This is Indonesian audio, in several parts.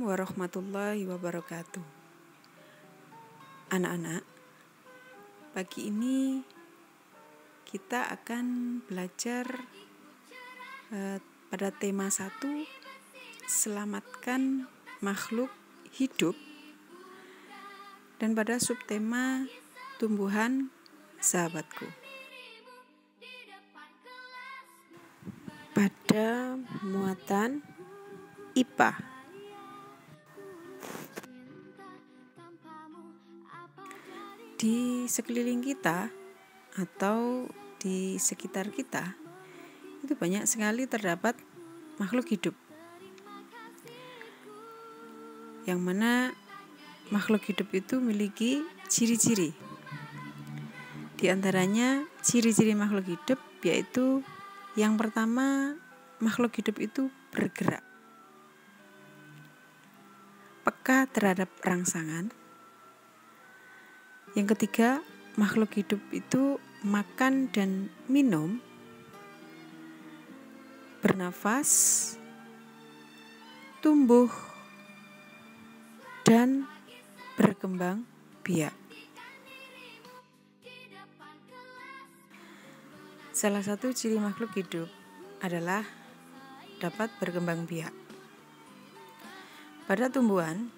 warahmatullahi wabarakatuh. Anak-anak, pagi ini kita akan belajar pada tema 1, selamatkan makhluk hidup, dan pada subtema tumbuhan sahabatku. Pada muatan IPA. Di sekeliling kita atau di sekitar kita itu banyak sekali terdapat makhluk hidup, yang mana makhluk hidup itu memiliki ciri-ciri. Di antaranya ciri-ciri makhluk hidup yaitu yang pertama, makhluk hidup itu bergerak, peka terhadap rangsangan. Yang ketiga, makhluk hidup itu makan dan minum, bernafas, tumbuh, dan berkembang biak. Salah satu ciri makhluk hidup adalah dapat berkembang biak. Pada tumbuhan,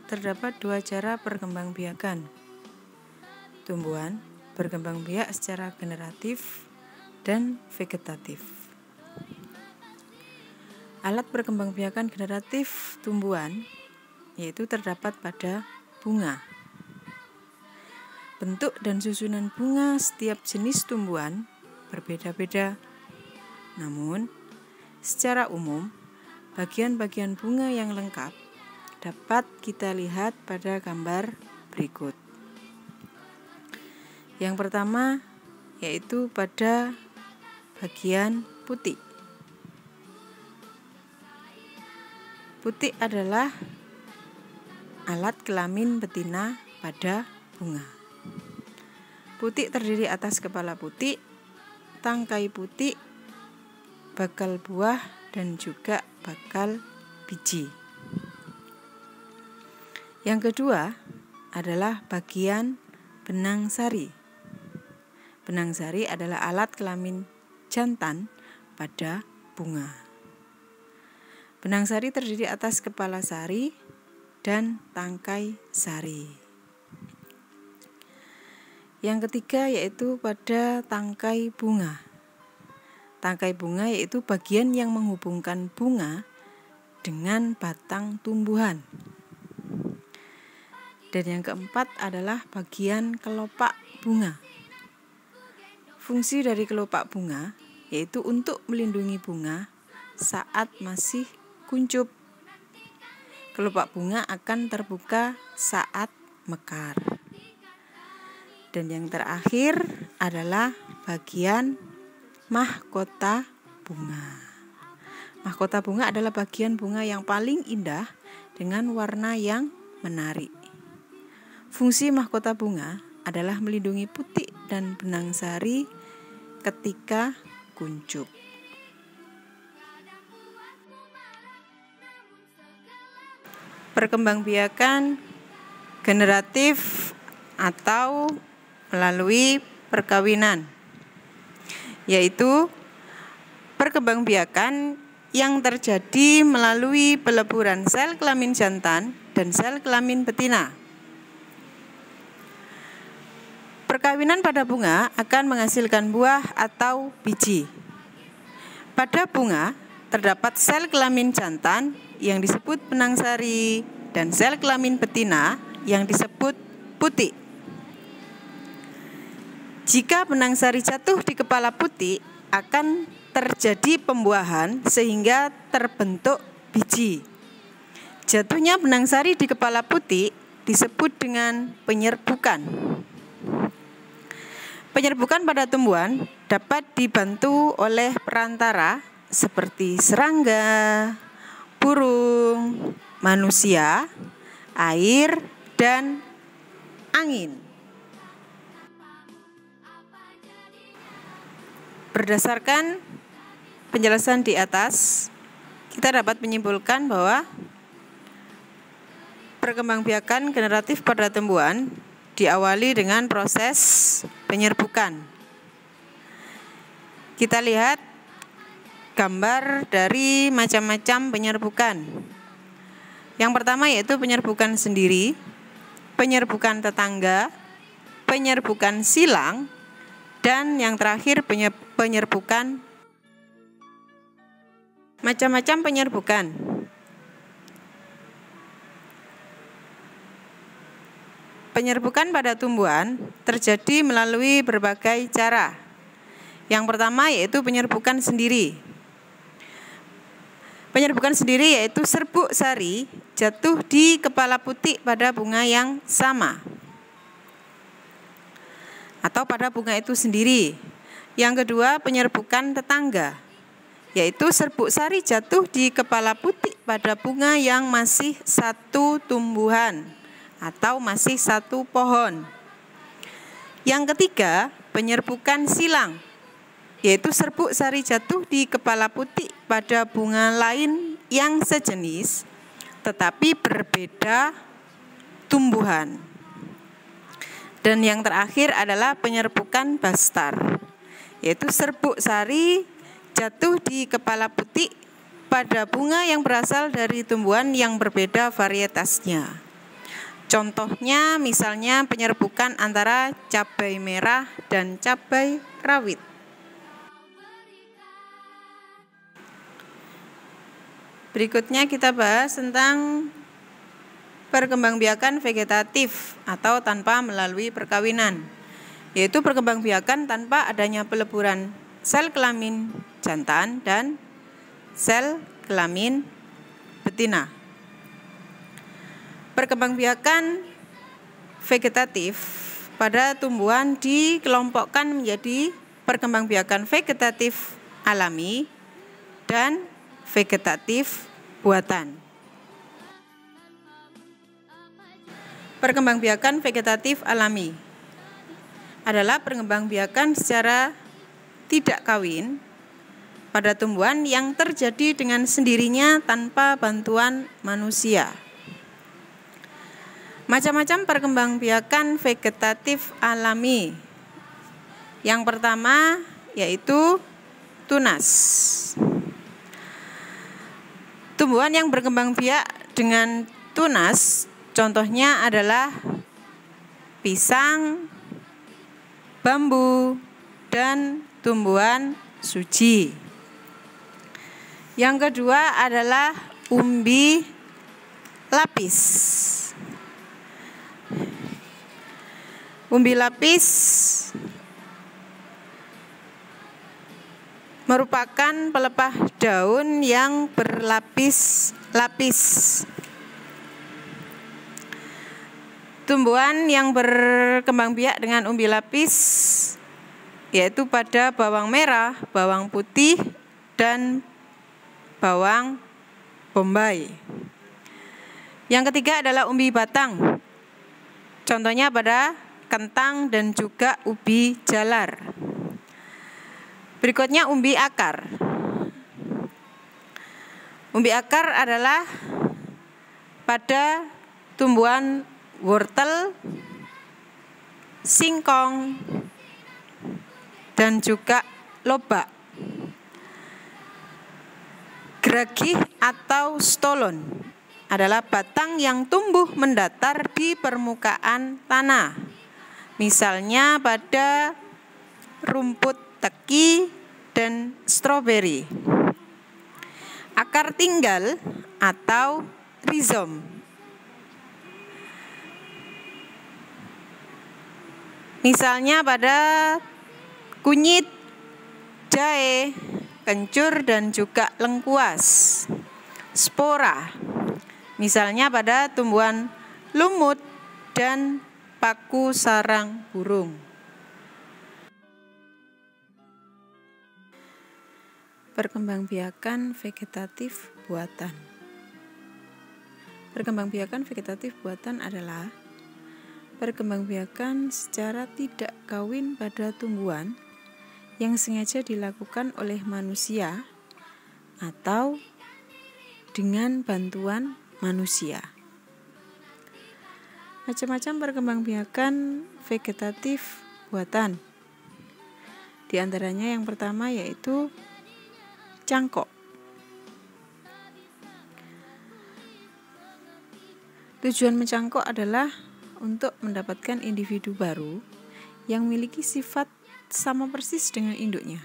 terdapat 2 cara perkembangbiakan. Tumbuhan berkembang biak secara generatif dan vegetatif. Alat perkembangbiakan generatif tumbuhan yaitu terdapat pada bunga. Bentuk dan susunan bunga setiap jenis tumbuhan berbeda-beda. Namun, secara umum, bagian-bagian bunga yang lengkap dapat kita lihat pada gambar berikut. Yang pertama yaitu pada bagian putik. Putik adalah alat kelamin betina pada bunga. Putik terdiri atas kepala putik, tangkai putik, bakal buah, dan juga bakal biji. Yang kedua adalah bagian benang sari. Benang sari adalah alat kelamin jantan pada bunga. Benang sari terdiri atas kepala sari dan tangkai sari. Yang ketiga yaitu pada tangkai bunga. Tangkai bunga yaitu bagian yang menghubungkan bunga dengan batang tumbuhan. Dan yang keempat adalah bagian kelopak bunga. Fungsi dari kelopak bunga yaitu untuk melindungi bunga saat masih kuncup. Kelopak bunga akan terbuka saat mekar. Dan yang terakhir adalah bagian mahkota bunga. Mahkota bunga adalah bagian bunga yang paling indah dengan warna yang menarik. Fungsi mahkota bunga adalah melindungi putik dan benang sari ketika kuncup. Perkembangbiakan generatif atau melalui perkawinan, yaitu perkembangbiakan yang terjadi melalui peleburan sel kelamin jantan dan sel kelamin betina. Perkawinan pada bunga akan menghasilkan buah atau biji. Pada bunga terdapat sel kelamin jantan yang disebut benang sari dan sel kelamin betina yang disebut putik. Jika benang sari jatuh di kepala putik, akan terjadi pembuahan sehingga terbentuk biji. Jatuhnya benang sari di kepala putik disebut dengan penyerbukan. Penyerbukan pada tumbuhan dapat dibantu oleh perantara seperti serangga, burung, manusia, air, dan angin. Berdasarkan penjelasan di atas, kita dapat menyimpulkan bahwa perkembangbiakan generatif pada tumbuhan diawali dengan proses penyerbukan. Kita lihat gambar dari macam-macam penyerbukan. Yang pertama yaitu penyerbukan sendiri, penyerbukan tetangga, penyerbukan silang, dan yang terakhir penyerbukan. Macam-macam penyerbukan. Penyerbukan pada tumbuhan terjadi melalui berbagai cara. Yang pertama yaitu penyerbukan sendiri. Penyerbukan sendiri yaitu serbuk sari jatuh di kepala putik pada bunga yang sama atau pada bunga itu sendiri. Yang kedua, penyerbukan tetangga, yaitu serbuk sari jatuh di kepala putik pada bunga yang masih satu tumbuhan atau masih satu pohon. Yang ketiga, penyerbukan silang, yaitu serbuk sari jatuh di kepala putik pada bunga lain yang sejenis tetapi berbeda tumbuhan. Dan yang terakhir adalah penyerbukan bastar, yaitu serbuk sari jatuh di kepala putik pada bunga yang berasal dari tumbuhan yang berbeda varietasnya. Contohnya misalnya penyerbukan antara cabai merah dan cabai rawit. Berikutnya kita bahas tentang perkembangbiakan vegetatif atau tanpa melalui perkawinan, yaitu perkembangbiakan tanpa adanya peleburan sel kelamin jantan dan sel kelamin betina. Perkembangbiakan vegetatif pada tumbuhan dikelompokkan menjadi perkembangbiakan vegetatif alami dan vegetatif buatan. Perkembangbiakan vegetatif alami adalah perkembangbiakan secara tidak kawin pada tumbuhan yang terjadi dengan sendirinya tanpa bantuan manusia. Macam-macam perkembangbiakan vegetatif alami. Yang pertama yaitu tunas. Tumbuhan yang berkembang biak dengan tunas contohnya adalah pisang, bambu, dan tumbuhan suji. Yang kedua adalah umbi lapis. Umbi lapis merupakan pelepah daun yang berlapis-lapis. Tumbuhan yang berkembang biak dengan umbi lapis yaitu pada bawang merah, bawang putih, dan bawang bombay. Yang ketiga adalah umbi batang. Contohnya pada kentang dan juga ubi jalar. Berikutnya umbi akar. Umbi akar adalah pada tumbuhan wortel, singkong, dan juga lobak. Geragih atau stolon adalah batang yang tumbuh mendatar di permukaan tanah. Misalnya pada rumput teki dan stroberi. Akar tinggal atau rizom. Misalnya pada kunyit, jahe, kencur, dan juga lengkuas. Spora. Misalnya pada tumbuhan lumut dan paku sarang burung. Perkembangbiakan vegetatif buatan. Perkembangbiakan vegetatif buatan adalah perkembangbiakan secara tidak kawin pada tumbuhan yang sengaja dilakukan oleh manusia atau dengan bantuan manusia. Macam-macam perkembangbiakan vegetatif buatan. Di antaranya yang pertama yaitu cangkok. Tujuan mencangkok adalah untuk mendapatkan individu baru yang memiliki sifat sama persis dengan induknya.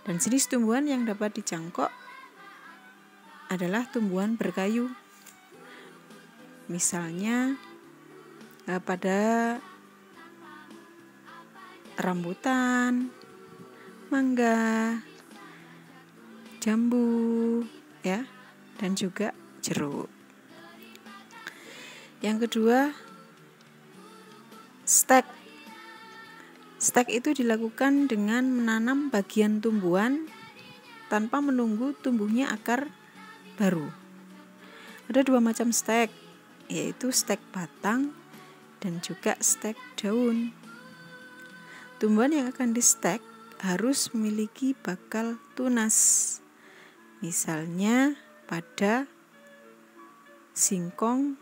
Dan jenis tumbuhan yang dapat dicangkok adalah tumbuhan berkayu. Misalnya pada rambutan, mangga, jambu, ya, dan juga jeruk. Yang kedua, stek. Stek itu dilakukan dengan menanam bagian tumbuhan tanpa menunggu tumbuhnya akar baru. Ada dua macam stek, yaitu stek batang dan juga stek daun. Tumbuhan yang akan di-stek harus memiliki bakal tunas. Misalnya pada singkong,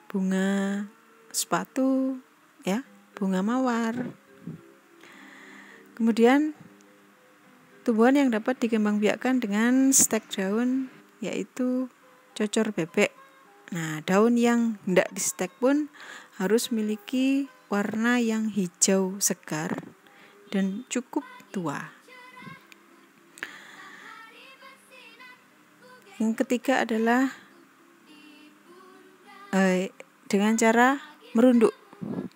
bunga sepatu, ya, bunga mawar. Kemudian tumbuhan yang dapat dikembangbiakkan dengan stek daun yaitu cocor bebek. Nah, daun yang hendak di-stek pun harus memiliki warna yang hijau segar dan cukup tua. Yang ketiga adalah dengan cara merunduk,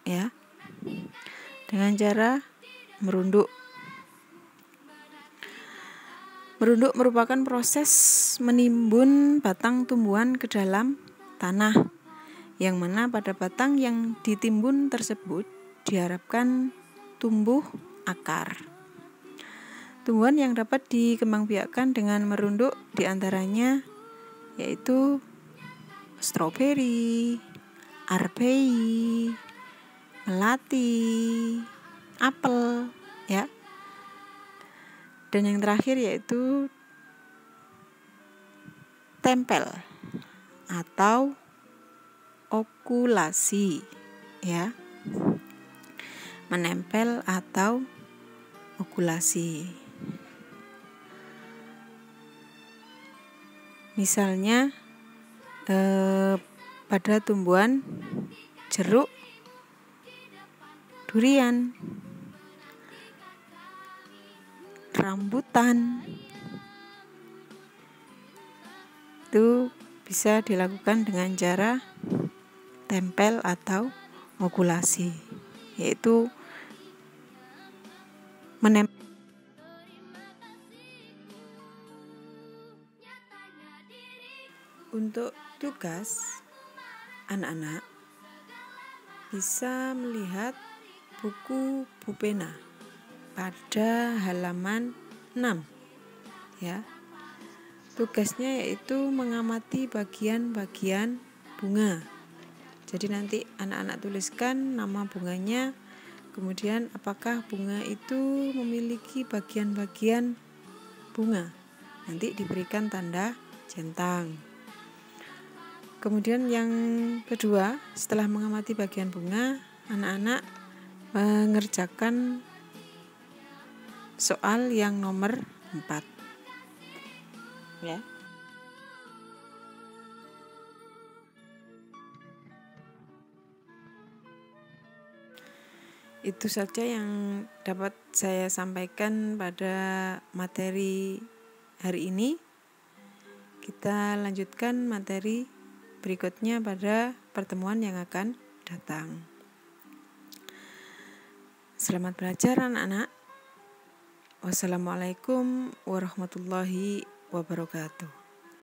ya. Dengan cara merunduk. Merunduk merupakan proses menimbun batang tumbuhan ke dalam tanah, yang mana pada batang yang ditimbun tersebut diharapkan tumbuh akar. Tumbuhan yang dapat dikembangbiakkan dengan merunduk diantaranya yaitu stroberi, arpei, melati, apel, ya. Dan yang terakhir yaitu tempel atau okulasi, ya. Menempel atau okulasi. Misalnya pada tumbuhan jeruk, durian, rambutan, itu bisa dilakukan dengan cara tempel atau okulasi, yaitu menempel. Untuk tugas, anak-anak bisa melihat buku Bu Pena pada halaman 6, ya. Tugasnya yaitu mengamati bagian-bagian bunga. Jadi nanti anak-anak tuliskan nama bunganya, kemudian apakah bunga itu memiliki bagian-bagian bunga. Nanti diberikan tanda centang. Kemudian yang kedua, setelah mengamati bagian bunga, anak-anak mengerjakan soal yang nomor 4. Ya. Itu saja yang dapat saya sampaikan pada materi hari ini. Kita lanjutkan materi berikutnya pada pertemuan yang akan datang. Selamat belajar anak-anak. Wassalamualaikum warahmatullahi wabarakatuh.